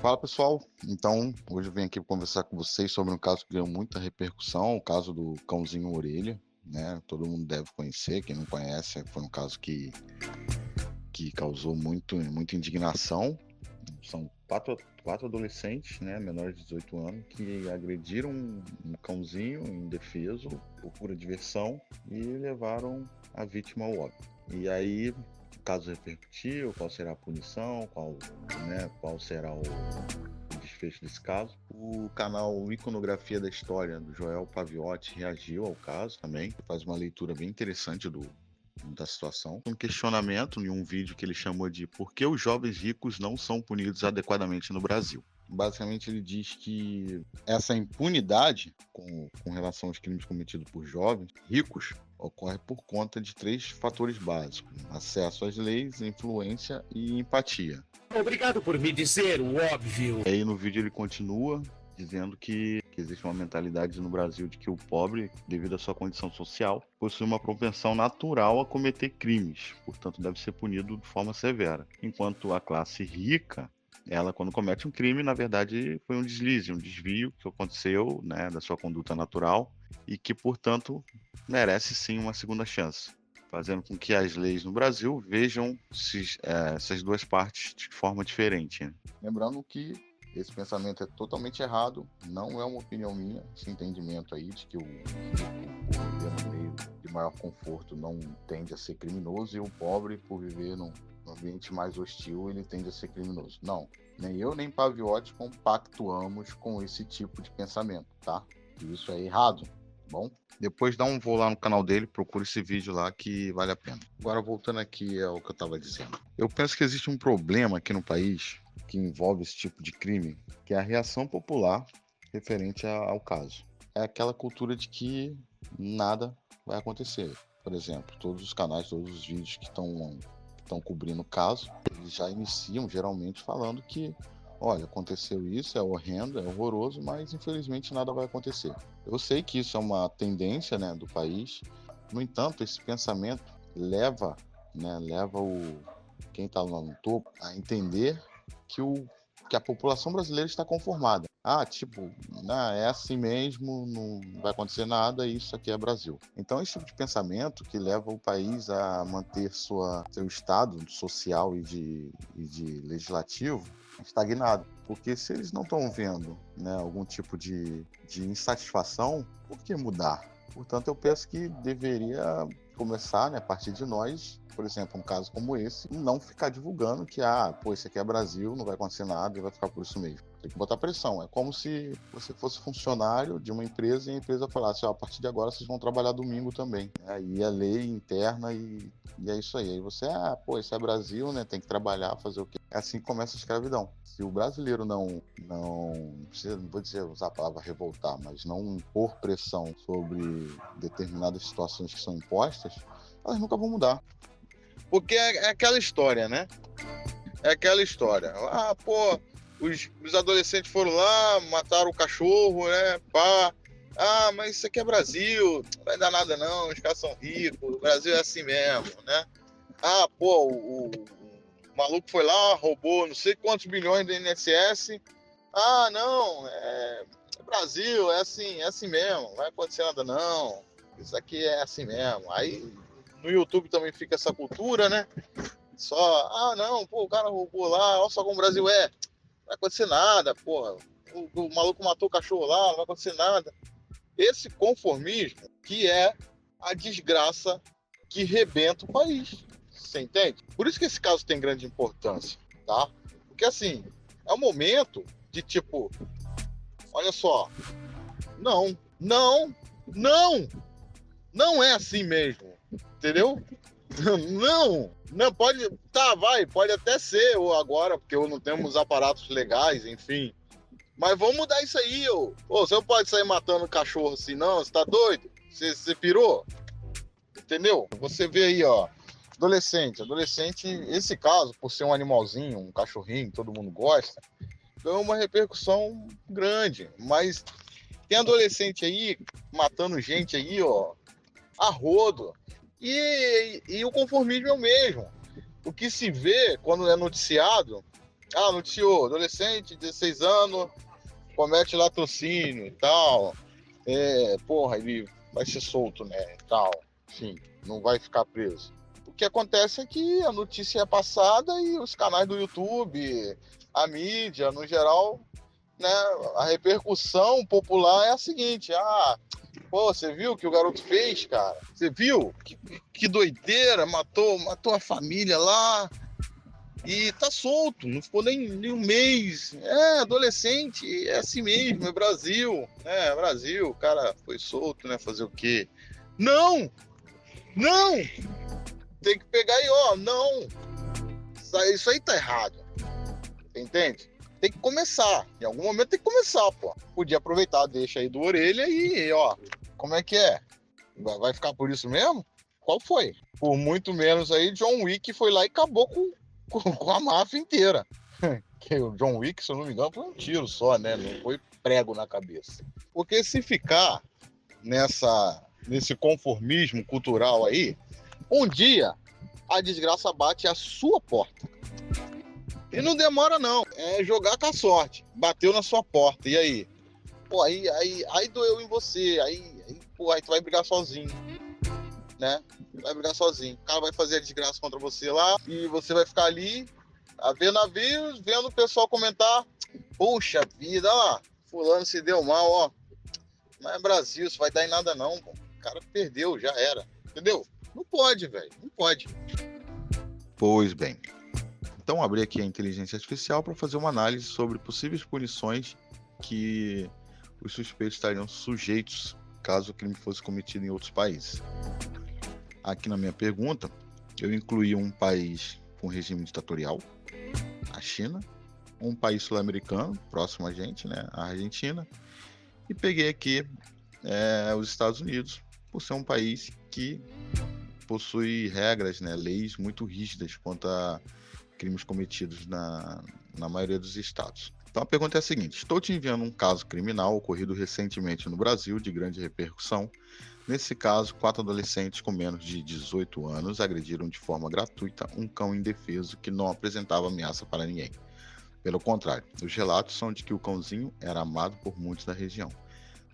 Fala pessoal, então hoje eu venho aqui conversar com vocês sobre um caso que ganhou muita repercussão, o caso do cãozinho Orelha, né? Todo mundo deve conhecer, quem não conhece, foi um caso que causou muita indignação. São quatro adolescentes, né, menores de 18 anos, que agrediram um cãozinho indefeso por pura diversão e levaram a vítima ao óbito. E aí o caso repercutiu, qual será a punição, qual será o desfecho desse caso. O canal Iconografia da História, do Joel Paviotti, reagiu ao caso também, faz uma leitura bem interessante da situação. Um questionamento em um vídeo que ele chamou de "Por que os jovens ricos não são punidos adequadamente no Brasil?". Basicamente ele diz que essa impunidade com relação aos crimes cometidos por jovens ricos ocorre por conta de 3 fatores básicos: acesso às leis, influência e empatia. Obrigado por me dizer o óbvio. E aí no vídeo ele continua dizendo que existe uma mentalidade no Brasil de que o pobre, devido à sua condição social, possui uma propensão natural a cometer crimes, portanto deve ser punido de forma severa. Enquanto a classe rica, ela quando comete um crime, na verdade foi um deslize, um desvio que aconteceu, né, da sua conduta natural e que, portanto, merece sim uma segunda chance, fazendo com que as leis no Brasil vejam essas duas partes de forma diferente, né? Lembrando que esse pensamento é totalmente errado, não é uma opinião minha, esse entendimento aí de que o viver no meio de maior conforto não tende a ser criminoso e o pobre, por viver num ambiente mais hostil, ele tende a ser criminoso. Não, nem eu nem Paviotti compactuamos com esse tipo de pensamento, tá? Isso é errado, bom? Depois dá um voo lá no canal dele, procura esse vídeo lá que vale a pena. Agora voltando aqui ao que eu estava dizendo. Eu penso que existe um problema aqui no país que envolve esse tipo de crime, que é a reação popular referente ao caso. É aquela cultura de que nada vai acontecer. Por exemplo, todos os canais, todos os vídeos que estão cobrindo o caso, eles já iniciam geralmente falando que, olha, aconteceu isso, é horrendo, é horroroso, mas infelizmente nada vai acontecer. Eu sei que isso é uma tendência, né, do país. No entanto, esse pensamento leva quem está lá no topo a entender que a população brasileira está conformada. É assim mesmo, não vai acontecer nada, isso aqui é Brasil. Então, esse tipo de pensamento que leva o país a manter seu estado social e de legislativo estagnado. Porque se eles não estão vendo, né, algum tipo de insatisfação, por que mudar? Portanto, eu penso que deveria começar, né, a partir de nós, por exemplo, um caso como esse, não ficar divulgando que, isso aqui é Brasil, não vai acontecer nada e vai ficar por isso mesmo. Tem que botar pressão. É como se você fosse funcionário de uma empresa e a empresa falasse, a partir de agora vocês vão trabalhar domingo também. Aí a lei interna e é isso aí. Aí você, isso é Brasil, né? Tem que trabalhar, fazer o quê? É assim que começa a escravidão. Se o brasileiro não vou dizer, usar a palavra revoltar, mas não impor pressão sobre determinadas situações que são impostas, elas nunca vão mudar. Porque é aquela história, né? É aquela história. Os adolescentes foram lá, mataram o cachorro, né? Mas isso aqui é Brasil, não vai dar nada não, os caras são ricos, o Brasil é assim mesmo, né? O maluco foi lá, roubou não sei quantos bilhões do INSS. Não, é Brasil, é assim mesmo, não vai acontecer nada não, isso aqui é assim mesmo. Aí no YouTube também fica essa cultura, né? O cara roubou lá, olha só como o Brasil é. Não vai acontecer nada, porra. O maluco matou o cachorro lá, não vai acontecer nada. Esse conformismo que é a desgraça que rebenta o país. Você entende? Por isso que esse caso tem grande importância, tá? Porque assim, é um momento de tipo, olha só, não é assim mesmo, entendeu? Não pode, pode até ser ou agora, porque não temos aparatos legais, enfim. Mas vamos mudar isso aí, você não pode sair matando cachorro assim, não, você tá doido? Você pirou? Entendeu? Você vê aí, adolescente, esse caso, por ser um animalzinho, um cachorrinho, todo mundo gosta, ganhou uma repercussão grande, mas tem adolescente aí matando gente aí, a rodo. E o conformismo é o mesmo. O que se vê quando é noticiado Noticiou, adolescente, 16 anos, comete latrocínio e tal. Ele vai ser solto, né, e tal. Enfim, não vai ficar preso. O que acontece é que a notícia é passada e os canais do YouTube, a mídia, no geral, né, a repercussão popular é a seguinte: você viu o que o garoto fez, cara? Você viu? Que doideira, matou a família lá e tá solto, não ficou nem um mês. Adolescente, é assim mesmo, é Brasil, né? Brasil, o cara foi solto, né? Fazer o quê? Não! Não! Tem que pegar aí, não! Isso aí tá errado. Entende? Tem que começar. Em algum momento tem que começar, pô. Podia aproveitar, deixa aí do orelha e, como é que é? Vai ficar por isso mesmo? Qual foi? Por muito menos aí, John Wick foi lá e acabou com a máfia inteira. Que o John Wick, se eu não me engano, foi um tiro só, né? Não foi prego na cabeça. Porque se ficar nesse conformismo cultural aí, um dia a desgraça bate à sua porta. E não demora, não. É jogar com a sorte. Bateu na sua porta. E aí? Pô, aí doeu em você. Aí tu vai brigar sozinho. Né? Vai brigar sozinho. O cara vai fazer a desgraça contra você lá. E você vai ficar ali, a ver navios, vendo o pessoal comentar. Puxa vida, fulano se deu mal, ó. Mas é Brasil, isso vai dar em nada não, pô. O cara perdeu, já era. Entendeu? Não pode, velho. Não pode. Pois bem. Então, abri aqui a inteligência artificial para fazer uma análise sobre possíveis punições que os suspeitos estariam sujeitos caso o crime fosse cometido em outros países. Aqui na minha pergunta, eu incluí um país com regime ditatorial, a China, um país sul-americano, próximo a gente, né, a Argentina, e peguei aqui os Estados Unidos, por ser um país que possui regras, né, leis muito rígidas quanto a crimes cometidos na maioria dos estados. Então a pergunta é a seguinte: estou te enviando um caso criminal ocorrido recentemente no Brasil de grande repercussão. Nesse caso, 4 adolescentes com menos de 18 anos agrediram de forma gratuita um cão indefeso que não apresentava ameaça para ninguém. Pelo contrário, os relatos são de que o cãozinho era amado por muitos da região.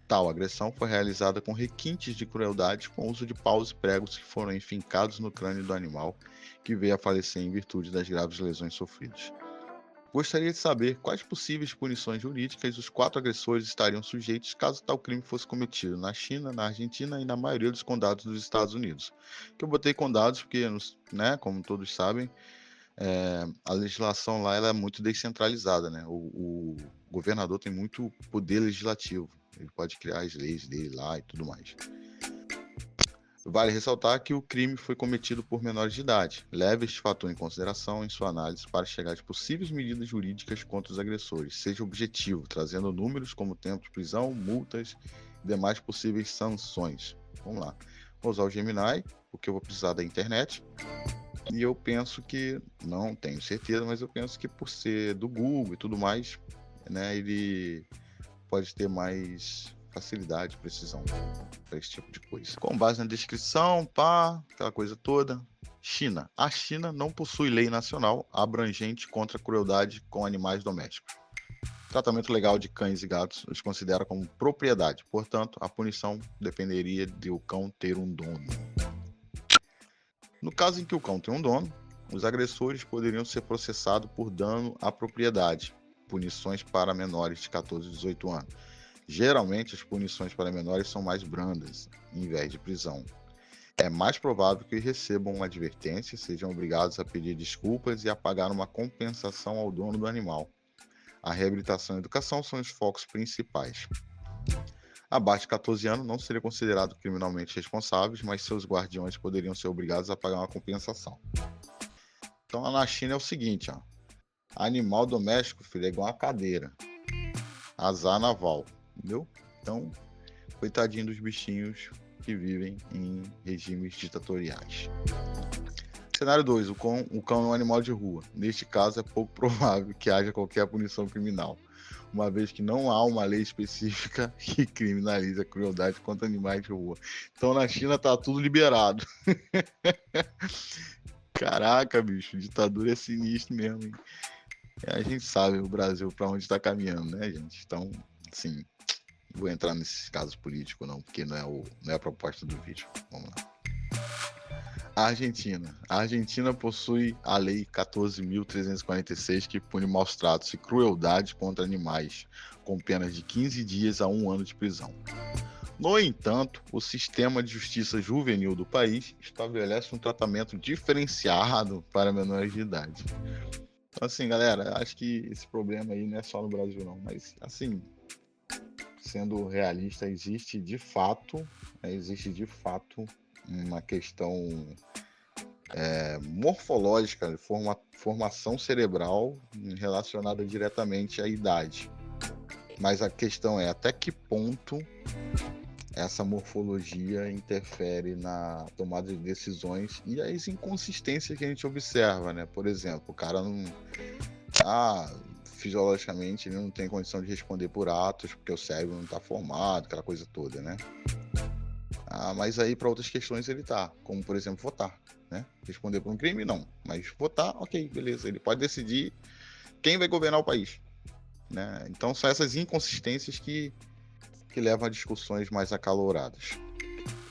Tal agressão foi realizada com requintes de crueldade com uso de paus e pregos que foram enfincados no crânio do animal, que veio a falecer em virtude das graves lesões sofridas. Gostaria de saber quais possíveis punições jurídicas os 4 agressores estariam sujeitos caso tal crime fosse cometido na China, na Argentina e na maioria dos condados dos Estados Unidos. Que eu botei condados porque, né, como todos sabem, a legislação lá ela é muito descentralizada, né? O governador tem muito poder legislativo, ele pode criar as leis dele lá e tudo mais. Vale ressaltar que o crime foi cometido por menores de idade. Leve este fator em consideração em sua análise para chegar às possíveis medidas jurídicas contra os agressores. Seja objetivo, trazendo números como tempo de prisão, multas e demais possíveis sanções. Vamos lá. Vou usar o Gemini, porque eu vou precisar da internet. E eu penso que, não tenho certeza, mas eu penso que por ser do Google e tudo mais, né, ele pode ter mais facilidade e precisão para esse tipo de coisa. Com base na descrição, aquela coisa toda. China. A China não possui lei nacional abrangente contra a crueldade com animais domésticos. O tratamento legal de cães e gatos os considera como propriedade, portanto, a punição dependeria de o cão ter um dono. No caso em que o cão tem um dono, os agressores poderiam ser processados por dano à propriedade, punições para menores de 14 a 18 anos. Geralmente, as punições para menores são mais brandas, em vez de prisão. É mais provável que recebam uma advertência, sejam obrigados a pedir desculpas e a pagar uma compensação ao dono do animal. A reabilitação e a educação são os focos principais. Abaixo de 14 anos não seriam considerados criminalmente responsáveis, mas seus guardiões poderiam ser obrigados a pagar uma compensação. Então, na China é o seguinte, animal doméstico, filho, é igual uma cadeira. Azar naval. Entendeu? Então, coitadinho dos bichinhos que vivem em regimes ditatoriais. Cenário 2. O cão é um animal de rua. Neste caso, é pouco provável que haja qualquer punição criminal, uma vez que não há uma lei específica que criminalize a crueldade contra animais de rua. Então, na China tá tudo liberado. Caraca, bicho, ditadura é sinistro mesmo, hein? A gente sabe o Brasil para onde está caminhando, né, gente? Então, assim, não vou entrar nesses casos políticos, não, porque não é a proposta do vídeo. Vamos lá. A Argentina. A Argentina possui a Lei 14.346, que pune maus tratos e crueldade contra animais, com penas de 15 dias a 1 ano de prisão. No entanto, o sistema de justiça juvenil do país estabelece um tratamento diferenciado para menores de idade. Então, assim, galera, acho que esse problema aí não é só no Brasil, não. Mas, assim, sendo realista, existe de fato uma questão morfológica, formação cerebral relacionada diretamente à idade. Mas a questão é até que ponto essa morfologia interfere na tomada de decisões e as inconsistências que a gente observa, né? Por exemplo, o cara não... fisiologicamente ele não tem condição de responder por atos, porque o cérebro não está formado, aquela coisa toda, né? Mas aí para outras questões ele tá, como por exemplo votar, né? Responder por um crime, não. Mas votar, ok, beleza. Ele pode decidir quem vai governar o país, né? Então são essas inconsistências que levam a discussões mais acaloradas.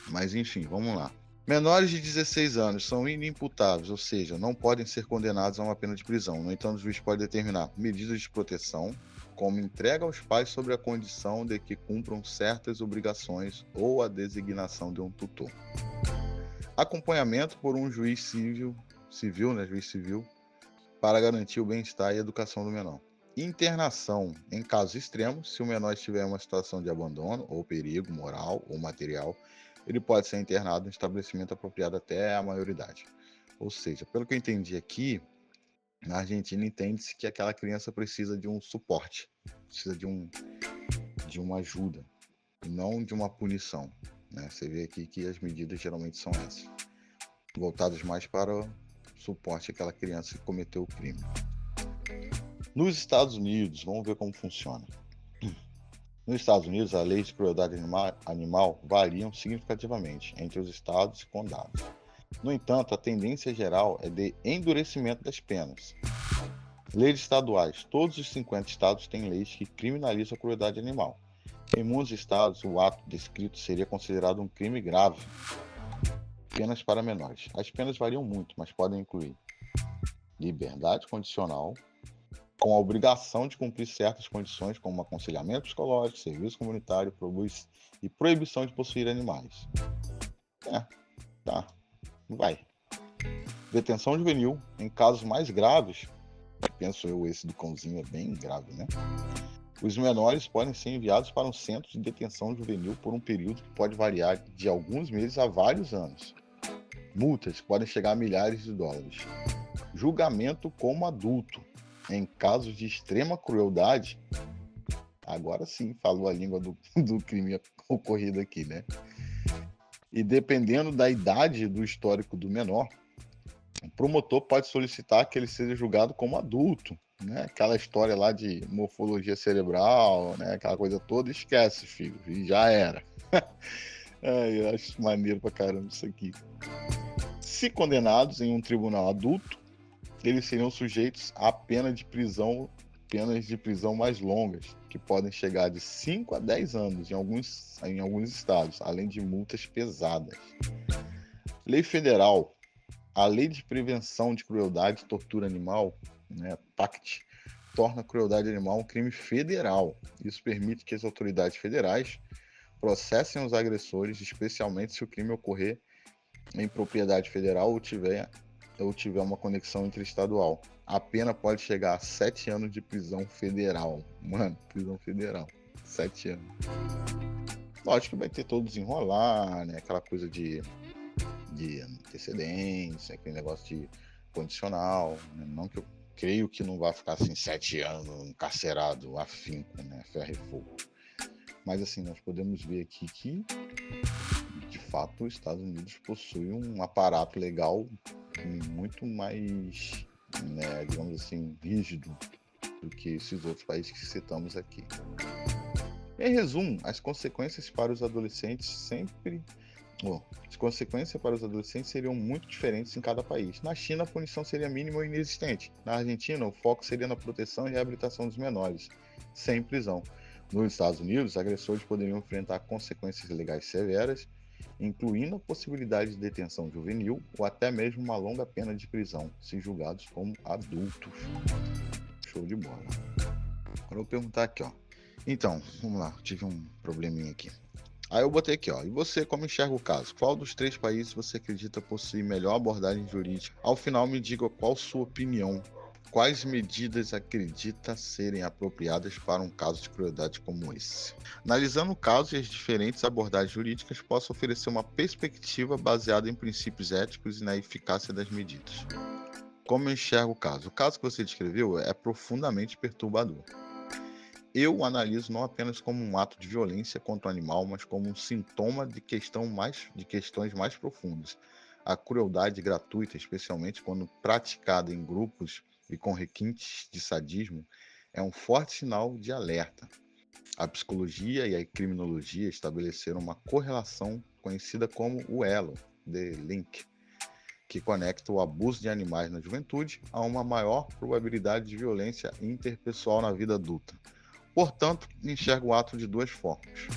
Mas enfim, vamos lá. Menores de 16 anos são inimputáveis, ou seja, não podem ser condenados a uma pena de prisão. No entanto, o juiz pode determinar medidas de proteção, como entrega aos pais sob a condição de que cumpram certas obrigações ou a designação de um tutor. Acompanhamento por um juiz civil, para garantir o bem-estar e a educação do menor. Internação em casos extremos, se o menor estiver em uma situação de abandono ou perigo moral ou material, ele pode ser internado em um estabelecimento apropriado até a maioridade. Ou seja, pelo que eu entendi aqui, na Argentina entende-se que aquela criança precisa de um suporte, precisa de uma ajuda, não de uma punição, né? Você vê aqui que as medidas geralmente são essas, voltadas mais para o suporte àquela criança que cometeu o crime. Nos Estados Unidos, vamos ver como funciona. Nos Estados Unidos, as leis de crueldade animal variam significativamente entre os estados e condados. No entanto, a tendência geral é de endurecimento das penas. Leis estaduais. Todos os 50 estados têm leis que criminalizam a crueldade animal. Em muitos estados, o ato descrito seria considerado um crime grave. Penas para menores. As penas variam muito, mas podem incluir liberdade condicional, com a obrigação de cumprir certas condições, como aconselhamento psicológico, serviço comunitário e proibição de possuir animais. Vai. Detenção juvenil, em casos mais graves, penso eu, esse do cãozinho é bem grave, né? Os menores podem ser enviados para um centro de detenção juvenil por um período que pode variar de alguns meses a vários anos. Multas que podem chegar a milhares de dólares. Julgamento como adulto, em casos de extrema crueldade. Agora sim, falou a língua do crime ocorrido aqui, né? E dependendo da idade do histórico do menor, o promotor pode solicitar que ele seja julgado como adulto, né? Aquela história lá de morfologia cerebral, né? Aquela coisa toda, esquece, filho, e já era. Eu acho maneiro pra caramba isso aqui. Se condenados em um tribunal adulto, eles seriam sujeitos a penas de prisão mais longas, que podem chegar de 5 a 10 anos em alguns estados, além de multas pesadas. Lei federal. A Lei de Prevenção de Crueldade e Tortura Animal, né, PACT, torna a crueldade animal um crime federal. Isso permite que as autoridades federais processem os agressores, especialmente se o crime ocorrer em propriedade federal ou tiver uma conexão interestadual. A pena pode chegar a 7 anos de prisão federal. Mano, prisão federal. 7 anos. Lógico que vai ter todo desenrolar, né? Aquela coisa de antecedência, aquele negócio de condicional. Né? Não que eu creio que não vai ficar assim 7 anos encarcerado, afinco, né? Ferro e fogo. Mas assim, nós podemos ver aqui que, de fato, os Estados Unidos possuem um aparato legal muito mais, né, digamos assim, rígido do que esses outros países que citamos aqui. Em resumo, as consequências para os adolescentes sempre As consequências para os adolescentes seriam muito diferentes em cada país. Na China, a punição seria mínima ou inexistente. Na Argentina, o foco seria na proteção e reabilitação dos menores, sem prisão. Nos Estados Unidos, agressores poderiam enfrentar consequências legais severas, incluindo a possibilidade de detenção juvenil ou até mesmo uma longa pena de prisão, se julgados como adultos. Show de bola. Agora eu vou perguntar aqui, Então, vamos lá, tive um probleminha aqui. Aí eu botei aqui, e você como enxerga o caso? Qual dos 3 países você acredita possuir melhor abordagem jurídica? Ao final me diga qual sua opinião. Quais medidas acredita serem apropriadas para um caso de crueldade como esse? Analisando o caso e as diferentes abordagens jurídicas, posso oferecer uma perspectiva baseada em princípios éticos e na eficácia das medidas. Como eu enxergo o caso? O caso que você descreveu é profundamente perturbador. Eu analiso não apenas como um ato de violência contra o animal, mas como um sintoma de questões mais profundas. A crueldade gratuita, especialmente quando praticada em grupos e com requintes de sadismo, é um forte sinal de alerta. A psicologia e a criminologia estabeleceram uma correlação conhecida como o elo, the link, que conecta o abuso de animais na juventude a uma maior probabilidade de violência interpessoal na vida adulta. Portanto, enxergo o ato de 2 formas.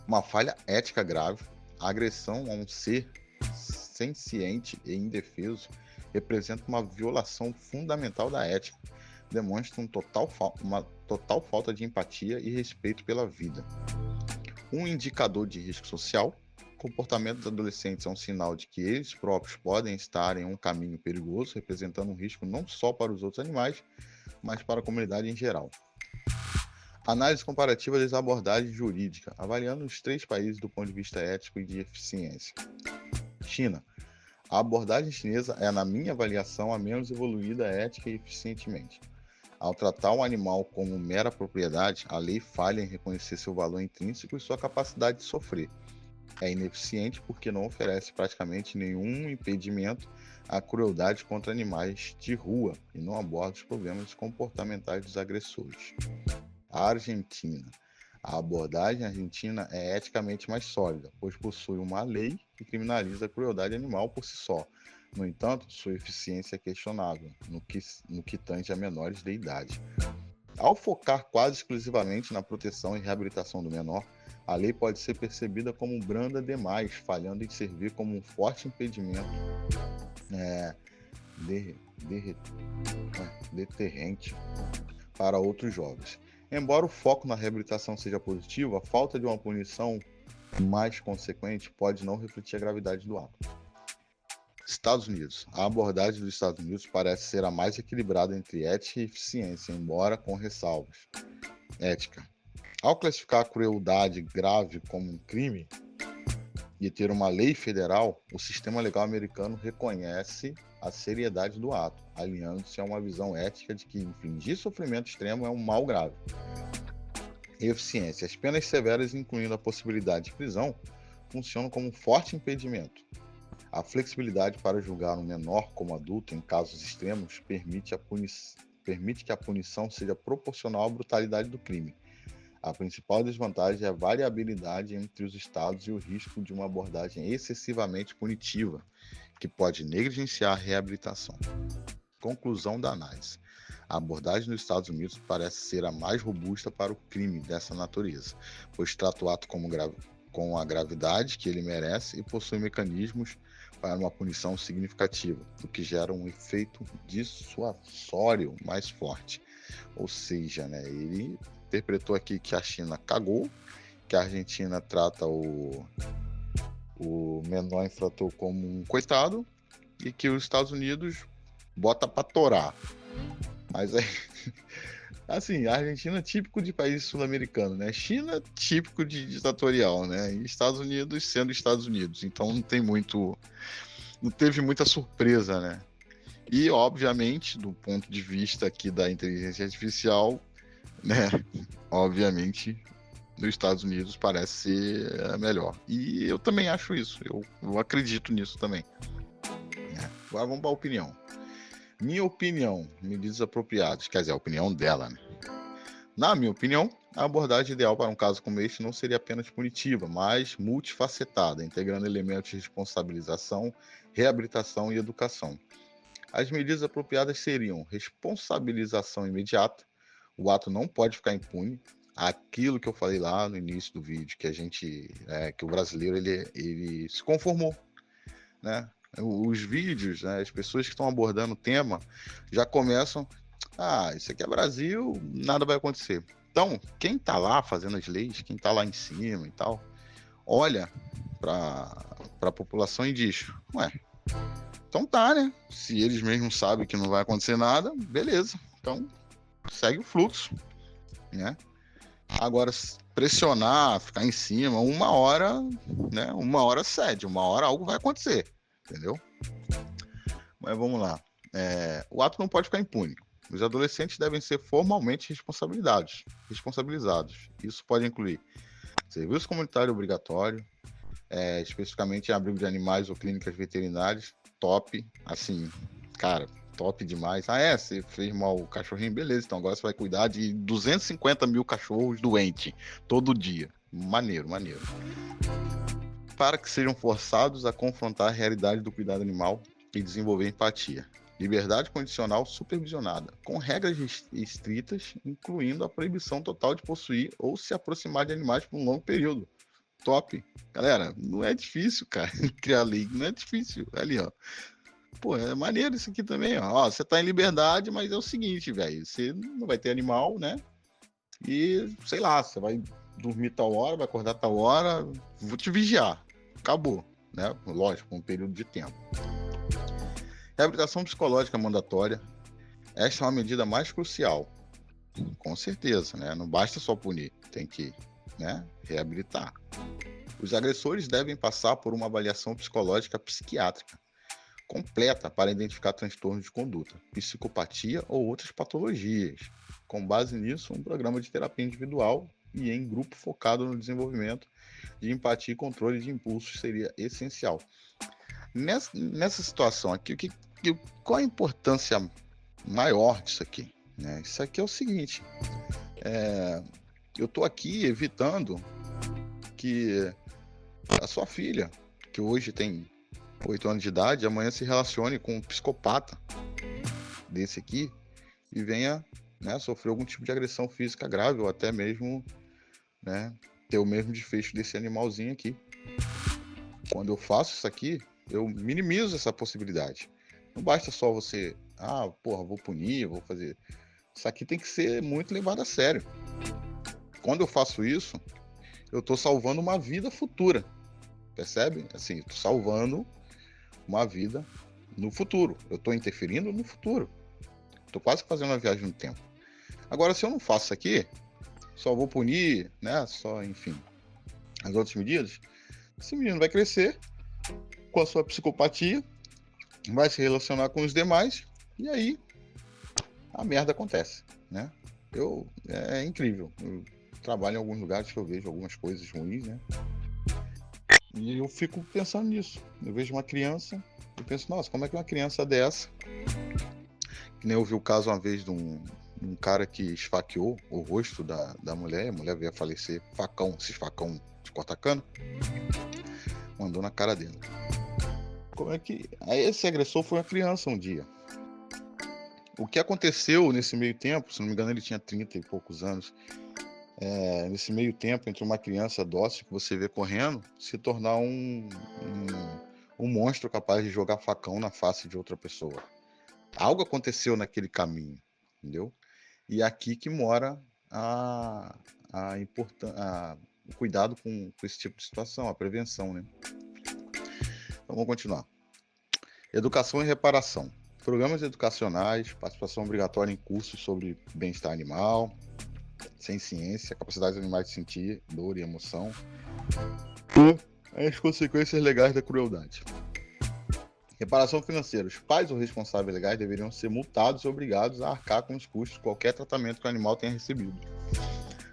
Uma falha ética grave, a agressão a um ser senciente e indefeso representa uma violação fundamental da ética, demonstra uma total falta de empatia e respeito pela vida. Um indicador de risco social, o comportamento dos adolescentes é um sinal de que eles próprios podem estar em um caminho perigoso, representando um risco não só para os outros animais, mas para a comunidade em geral. Análise comparativa das abordagens jurídicas, avaliando os 3 países do ponto de vista ético e de eficiência. China. A abordagem chinesa é, na minha avaliação, a menos evoluída ética e eficientemente. Ao tratar o animal como mera propriedade, a lei falha em reconhecer seu valor intrínseco e sua capacidade de sofrer. É ineficiente porque não oferece praticamente nenhum impedimento à crueldade contra animais de rua e não aborda os problemas comportamentais dos agressores. A Argentina. A abordagem argentina é eticamente mais sólida, pois possui uma lei que criminaliza a crueldade animal por si só. No entanto, sua eficiência é questionável, no que tange a menores de idade. Ao focar quase exclusivamente na proteção e reabilitação do menor, a lei pode ser percebida como branda demais, falhando em servir como um forte impedimento deterrente para outros jovens. Embora o foco na reabilitação seja positivo, a falta de uma punição mais consequente pode não refletir a gravidade do ato. Estados Unidos. A abordagem dos Estados Unidos parece ser a mais equilibrada entre ética e eficiência, embora com ressalvas. Ética. Ao classificar a crueldade grave como um crime e ter uma lei federal, o sistema legal americano reconhece a seriedade do ato, alinhando-se a uma visão ética de que infligir sofrimento extremo é um mal grave. Eficiência. As penas severas, incluindo a possibilidade de prisão, funcionam como um forte impedimento. A flexibilidade para julgar um menor como adulto em casos extremos permite que a punição seja proporcional à brutalidade do crime. A principal desvantagem é a variabilidade entre os estados e o risco de uma abordagem excessivamente punitiva, que pode negligenciar a reabilitação. Conclusão da análise. A abordagem nos Estados Unidos parece ser a mais robusta para o crime dessa natureza, pois trata o ato com a gravidade que ele merece e possui mecanismos para uma punição significativa, o que gera um efeito dissuasório mais forte. Ou seja, ele interpretou aqui que a China cagou, que a Argentina trata o menor infrator como um coitado e que os Estados Unidos bota pra torar. Mas é assim, a Argentina é típico de país sul-americano, né? China típico de ditatorial, né? E Estados Unidos sendo Estados Unidos. Então não teve muita surpresa, né? E obviamente, do ponto de vista aqui da inteligência artificial, né? Obviamente, nos Estados Unidos parece ser melhor. E eu também acho isso. Eu acredito nisso também. Agora vamos para a opinião. Minha opinião, medidas apropriadas, quer dizer, a opinião dela, né? Na minha opinião, a abordagem ideal para um caso como este não seria apenas punitiva, mas multifacetada, integrando elementos de responsabilização, reabilitação e educação. As medidas apropriadas seriam responsabilização imediata, o ato não pode ficar impune. Aquilo que eu falei lá no início do vídeo, que que o brasileiro ele se conformou, né? Os vídeos, né, as pessoas que estão abordando o tema já começam, isso aqui é Brasil, nada vai acontecer. Então, quem está lá fazendo as leis, quem está lá em cima e tal, olha para a população e diz, ué, então tá, né? Se eles mesmos sabem que não vai acontecer nada, beleza. Então, segue o fluxo, né? Agora, pressionar, ficar em cima, uma hora, né? Uma hora cede, uma hora algo vai acontecer, entendeu? Mas vamos lá. O ato não pode ficar impune. Os adolescentes devem ser formalmente responsabilizados. Isso pode incluir serviço comunitário obrigatório, especificamente em abrigo de animais ou clínicas veterinárias, top, assim, cara, top demais. Você fez mal o cachorrinho, beleza, então agora você vai cuidar de 250 mil cachorros doentes todo dia. Maneiro. Para que sejam forçados a confrontar a realidade do cuidado animal e desenvolver empatia. Liberdade condicional supervisionada, com regras estritas, incluindo a proibição total de possuir ou se aproximar de animais por um longo período. Top. Galera, não é difícil, cara, criar lei, não é difícil. Ali, ó. Pô, é maneiro isso aqui também, ó. Você tá em liberdade, mas é o seguinte, velho, você não vai ter animal, né? E, sei lá, você vai dormir tal hora, vai acordar tal hora, vou te vigiar. Acabou, né? Lógico, um período de tempo. Reabilitação psicológica mandatória. Esta é uma medida mais crucial. Com certeza, né? Não basta só punir, tem que, né, reabilitar. Os agressores devem passar por uma avaliação psicológica psiquiátrica completa para identificar transtornos de conduta, psicopatia ou outras patologias. Com base nisso, um programa de terapia individual e em grupo focado no desenvolvimento de empatia e controle de impulsos seria essencial. Nessa situação aqui, qual a importância maior disso aqui? Né? Isso aqui é o seguinte, eu estou aqui evitando que a sua filha, que hoje tem 8 anos de idade, amanhã se relacione com um psicopata desse aqui e venha, né, sofrer algum tipo de agressão física grave ou até mesmo, né, ter o mesmo desfecho desse animalzinho aqui. Quando eu faço isso aqui, eu minimizo essa possibilidade. Não basta só você, vou punir, vou fazer. Isso aqui tem que ser muito levado a sério. Quando eu faço isso, eu estou salvando uma vida futura. Percebe? Assim, estou salvando uma vida no futuro. Eu estou interferindo no futuro. Estou quase fazendo uma viagem no tempo. Agora, se eu não faço isso aqui, só vou punir, né? Enfim, as outras medidas, esse menino vai crescer com a sua psicopatia, vai se relacionar com os demais e aí a merda acontece, né? É incrível. Eu trabalho em alguns lugares que eu vejo algumas coisas ruins, né? E eu fico pensando nisso. Eu vejo uma criança, eu penso, nossa, como é que uma criança dessa, que nem eu vi o caso uma vez de um cara que esfaqueou o rosto da mulher, a mulher veio a falecer, esses facão de cortar cano, mandou na cara dele. Como é que... Aí esse agressor foi uma criança um dia. O que aconteceu nesse meio tempo, se não me engano ele tinha 30 e poucos anos, nesse meio tempo entre uma criança dócil que você vê correndo, se tornar um monstro capaz de jogar facão na face de outra pessoa. Algo aconteceu naquele caminho, entendeu? E aqui que mora o cuidado com esse tipo de situação, a prevenção, né? Então vamos continuar. Educação e reparação. Programas educacionais, participação obrigatória em cursos sobre bem-estar animal, sem ciência, capacidade dos animais de sentir dor e emoção, e as consequências legais da crueldade. Reparação financeira. Os pais ou responsáveis legais deveriam ser multados e obrigados a arcar com os custos de qualquer tratamento que o animal tenha recebido,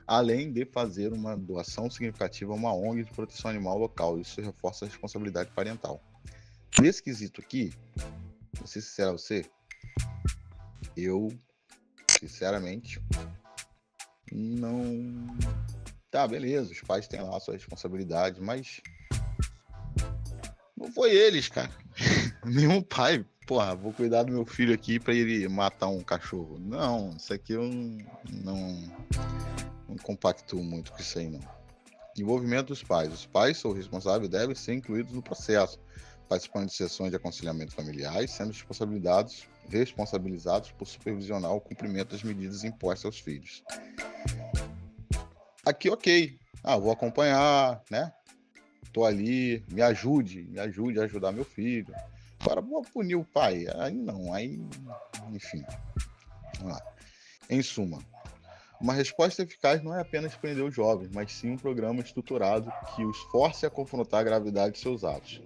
além de fazer uma doação significativa a uma ONG de proteção animal local. Isso reforça a responsabilidade parental. Nesse quesito aqui, vou ser sincero a você, eu, sinceramente, não... Tá, beleza, os pais têm lá a sua responsabilidade, mas não foi eles, cara. Nenhum pai, porra, vou cuidar do meu filho aqui pra ele matar um cachorro. Não, isso aqui eu não compactuo muito com isso aí, não. Envolvimento dos pais. Os pais são responsáveis e devem ser incluídos no processo, participando de sessões de aconselhamento familiar, sendo responsabilizados por supervisionar o cumprimento das medidas impostas aos filhos. Aqui, ok. Vou acompanhar, né? Tô ali, me ajude a ajudar meu filho. Agora vou punir o pai. Aí não, aí, enfim. Vamos lá. Em suma, uma resposta eficaz não é apenas prender os jovens, mas sim um programa estruturado que os force a confrontar a gravidade de seus atos.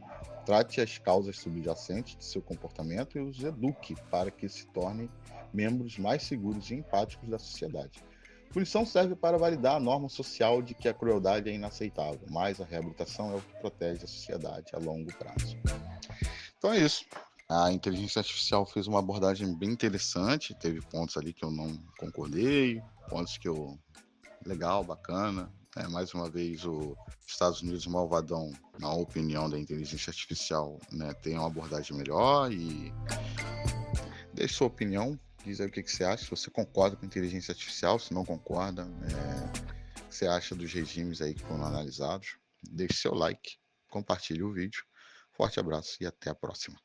Trate as causas subjacentes de seu comportamento e os eduque para que se tornem membros mais seguros e empáticos da sociedade. Punição serve para validar a norma social de que a crueldade é inaceitável, mas a reabilitação é o que protege a sociedade a longo prazo. Então é isso. A inteligência artificial fez uma abordagem bem interessante, teve pontos ali que eu não concordei, pontos que eu... legal, bacana. Mais uma vez, os Estados Unidos malvadão, na opinião da inteligência artificial, né, tem uma abordagem melhor. E deixe sua opinião, diz aí o que você acha, se você concorda com a inteligência artificial, se não concorda, o que você acha dos regimes aí que foram analisados. Deixe seu like, compartilhe o vídeo. Forte abraço e até a próxima.